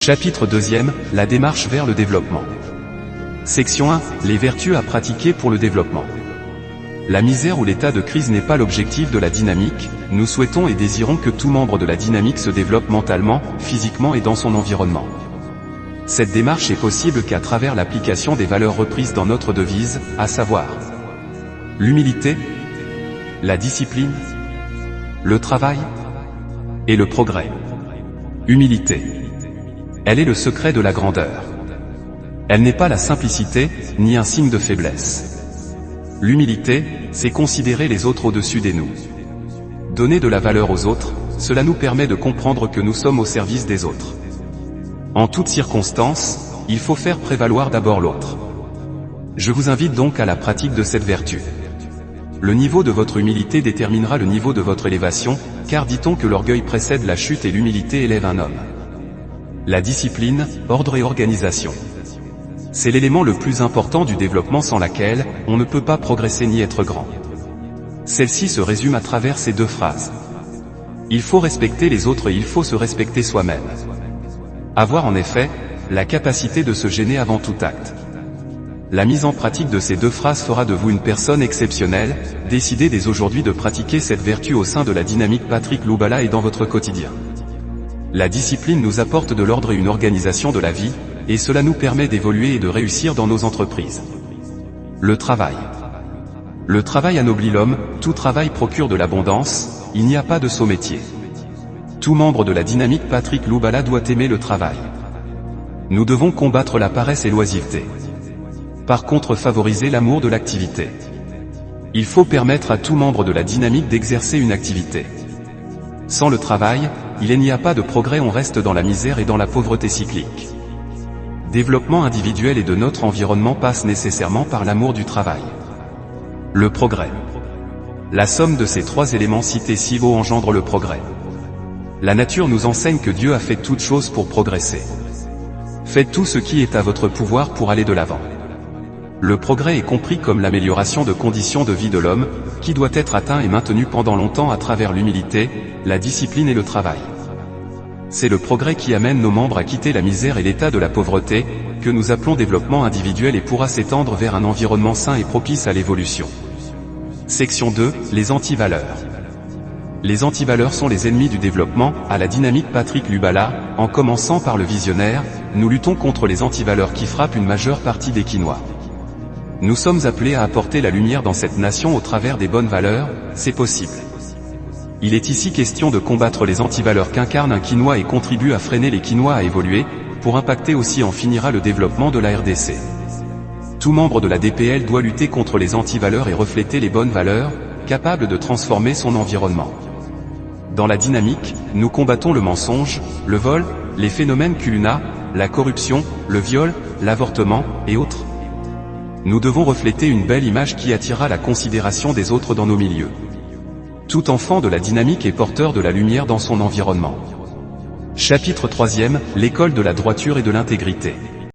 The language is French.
Chapitre 2e, la démarche vers le développement. Section 1, les vertus à pratiquer pour le développement. La misère ou l'état de crise n'est pas l'objectif de la dynamique, nous souhaitons et désirons que tout membre de la dynamique se développe mentalement, physiquement et dans son environnement. Cette démarche est possible qu'à travers l'application des valeurs reprises dans notre devise, à savoir l'humilité, la discipline, le travail et le progrès. Humilité. Elle est le secret de la grandeur. Elle n'est pas la simplicité, ni un signe de faiblesse. L'humilité, c'est considérer les autres au-dessus des nous. Donner de la valeur aux autres, cela nous permet de comprendre que nous sommes au service des autres. En toutes circonstances, il faut faire prévaloir d'abord l'autre. Je vous invite donc à la pratique de cette vertu. Le niveau de votre humilité déterminera le niveau de votre élévation, car dit-on que l'orgueil précède la chute et l'humilité élève un homme. La discipline, ordre et organisation. C'est l'élément le plus important du développement sans laquelle, on ne peut pas progresser ni être grand. Celle-ci se résume à travers ces deux phrases. Il faut respecter les autres et il faut se respecter soi-même. Avoir en effet, la capacité de se gêner avant tout acte. La mise en pratique de ces deux phrases fera de vous une personne exceptionnelle, décidez dès aujourd'hui de pratiquer cette vertu au sein de la dynamique Patrick Loubala et dans votre quotidien. La discipline nous apporte de l'ordre et une organisation de la vie, et cela nous permet d'évoluer et de réussir dans nos entreprises. Le travail. Le travail anoblit l'homme, tout travail procure de l'abondance, il n'y a pas de sot métier. Tout membre de la dynamique Patrick Loubala doit aimer le travail. Nous devons combattre la paresse et l'oisiveté. Par contre, favoriser l'amour de l'activité. Il faut permettre à tout membre de la dynamique d'exercer une activité. Sans le travail, il n'y a pas de progrès, on reste dans la misère et dans la pauvreté cyclique. Développement individuel et de notre environnement passe nécessairement par l'amour du travail. Le progrès. La somme de ces trois éléments cités ci-haut engendre le progrès. La nature nous enseigne que Dieu a fait toutes choses pour progresser. Faites tout ce qui est à votre pouvoir pour aller de l'avant. Le progrès est compris comme l'amélioration de conditions de vie de l'homme, qui doit être atteint et maintenu pendant longtemps à travers l'humilité, la discipline et le travail. C'est le progrès qui amène nos membres à quitter la misère et l'état de la pauvreté, que nous appelons développement individuel et pourra s'étendre vers un environnement sain et propice à l'évolution. Section 2, les antivaleurs. Les antivaleurs sont les ennemis du développement, à la dynamique Patrick Loubala, en commençant par le visionnaire, nous luttons contre les antivaleurs qui frappent une majeure partie des Quinois. Nous sommes appelés à apporter la lumière dans cette nation au travers des bonnes valeurs, c'est possible. Il est ici question de combattre les antivaleurs qu'incarne un Quinois et contribue à freiner les Quinois à évoluer, pour impacter aussi en finira le développement de la RDC. Tout membre de la DPL doit lutter contre les antivaleurs et refléter les bonnes valeurs, capables de transformer son environnement. Dans la dynamique, nous combattons le mensonge, le vol, les phénomènes culuna, la corruption, le viol, l'avortement, et autres. Nous devons refléter une belle image qui attirera la considération des autres dans nos milieux. Tout enfant de la dynamique est porteur de la lumière dans son environnement. Chapitre 3e, l'école de la droiture et de l'intégrité.